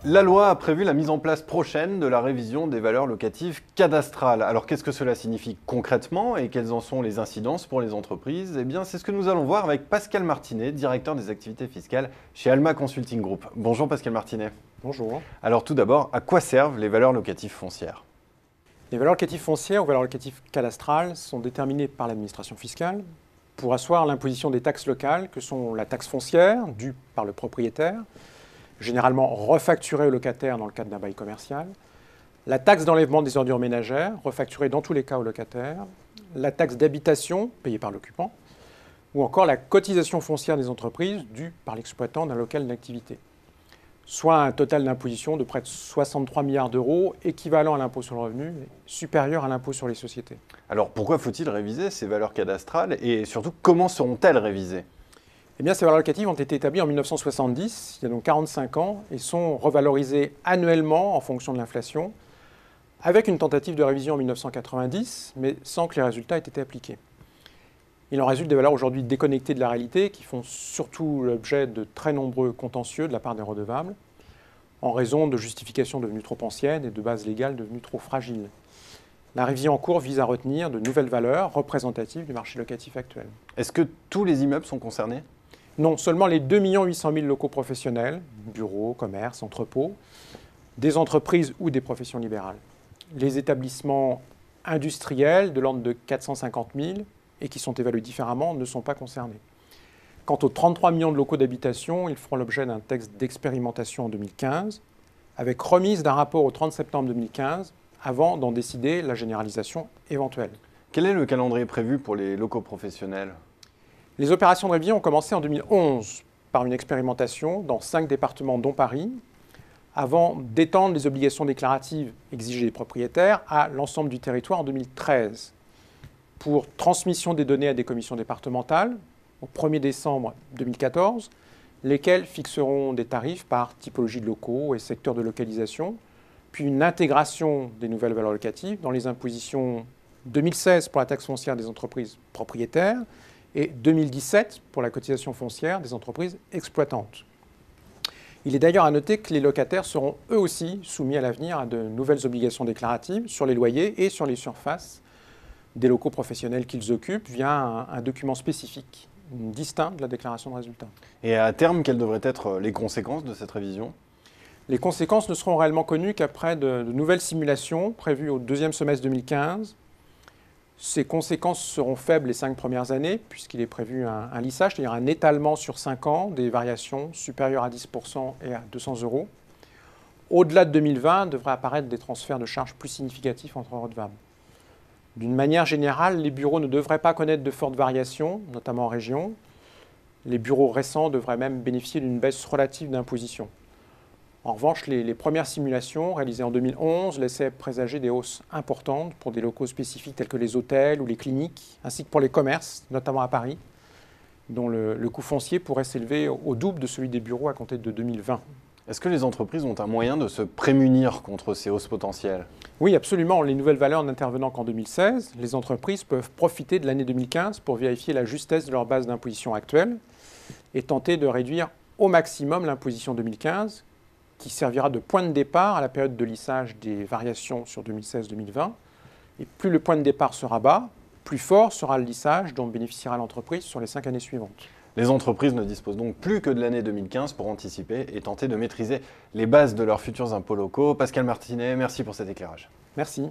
La loi a prévu la mise en place prochaine de la révision des valeurs locatives cadastrales. Alors qu'est-ce que cela signifie concrètement et quelles en sont les incidences pour les entreprises? Eh bien c'est ce que nous allons voir avec Pascal Martinet, directeur des activités fiscales chez Alma Consulting Group. Bonjour Pascal Martinet. Bonjour. Alors tout d'abord, à quoi servent les valeurs locatives foncières? Les valeurs locatives foncières ou valeurs locatives cadastrales sont déterminées par l'administration fiscale pour asseoir l'imposition des taxes locales que sont la taxe foncière due par le propriétaire, généralement refacturée au locataire dans le cadre d'un bail commercial, la taxe d'enlèvement des ordures ménagères, refacturée dans tous les cas au locataire, la taxe d'habitation payée par l'occupant, ou encore la cotisation foncière des entreprises due par l'exploitant d'un local d'activité. Soit un total d'imposition de près de 63 milliards d'euros, équivalent à l'impôt sur le revenu, supérieur à l'impôt sur les sociétés. Alors pourquoi faut-il réviser ces valeurs cadastrales et surtout comment seront-elles révisées? Eh bien, ces valeurs locatives ont été établies en 1970, il y a donc 45 ans, et sont revalorisées annuellement en fonction de l'inflation, avec une tentative de révision en 1990, mais sans que les résultats aient été appliqués. Il en résulte des valeurs aujourd'hui déconnectées de la réalité qui font surtout l'objet de très nombreux contentieux de la part des redevables, en raison de justifications devenues trop anciennes et de bases légales devenues trop fragiles. La révision en cours vise à retenir de nouvelles valeurs représentatives du marché locatif actuel. Est-ce que tous les immeubles sont concernés? Non, seulement les 2 800 000 locaux professionnels, bureaux, commerces, entrepôts, des entreprises ou des professions libérales. Les établissements industriels de l'ordre de 450 000 et qui sont évalués différemment ne sont pas concernés. Quant aux 33 millions de locaux d'habitation, ils feront l'objet d'un texte d'expérimentation en 2015, avec remise d'un rapport au 30 septembre 2015, avant d'en décider la généralisation éventuelle. Quel est le calendrier prévu pour les locaux professionnels? Les opérations de révision ont commencé en 2011 par une expérimentation dans 5 départements dont Paris, avant d'étendre les obligations déclaratives exigées des propriétaires à l'ensemble du territoire en 2013, pour transmission des données à des commissions départementales au 1er décembre 2014, lesquelles fixeront des tarifs par typologie de locaux et secteur de localisation, puis une intégration des nouvelles valeurs locatives dans les impositions 2016 pour la taxe foncière des entreprises propriétaires et 2017 pour la cotisation foncière des entreprises exploitantes. Il est d'ailleurs à noter que les locataires seront eux aussi soumis à l'avenir à de nouvelles obligations déclaratives sur les loyers et sur les surfaces des locaux professionnels qu'ils occupent via un document spécifique, distinct de la déclaration de résultat. Et à terme, quelles devraient être les conséquences de cette révision? Les conséquences ne seront réellement connues qu'après de nouvelles simulations prévues au 2e semestre 2015. Ces conséquences seront faibles les 5 premières années, puisqu'il est prévu un lissage, c'est-à-dire un étalement sur 5 ans des variations supérieures à 10% et à 200 euros. Au-delà de 2020, devraient apparaître des transferts de charges plus significatifs entre redevables. D'une manière générale, les bureaux ne devraient pas connaître de fortes variations, notamment en région. Les bureaux récents devraient même bénéficier d'une baisse relative d'imposition. En revanche, les premières simulations réalisées en 2011 laissaient présager des hausses importantes pour des locaux spécifiques tels que les hôtels ou les cliniques, ainsi que pour les commerces, notamment à Paris, dont le coût foncier pourrait s'élever au double de celui des bureaux à compter de 2020. Est-ce que les entreprises ont un moyen de se prémunir contre ces hausses potentielles? Oui, absolument. Les nouvelles valeurs n'intervenant qu'en 2016, les entreprises peuvent profiter de l'année 2015 pour vérifier la justesse de leur base d'imposition actuelle et tenter de réduire au maximum l'imposition 2015, qui servira de point de départ à la période de lissage des variations sur 2016-2020. Et plus le point de départ sera bas, plus fort sera le lissage dont bénéficiera l'entreprise sur les 5 années suivantes. Les entreprises ne disposent donc plus que de l'année 2015 pour anticiper et tenter de maîtriser les bases de leurs futurs impôts locaux. Pascal Martinet, merci pour cet éclairage. Merci.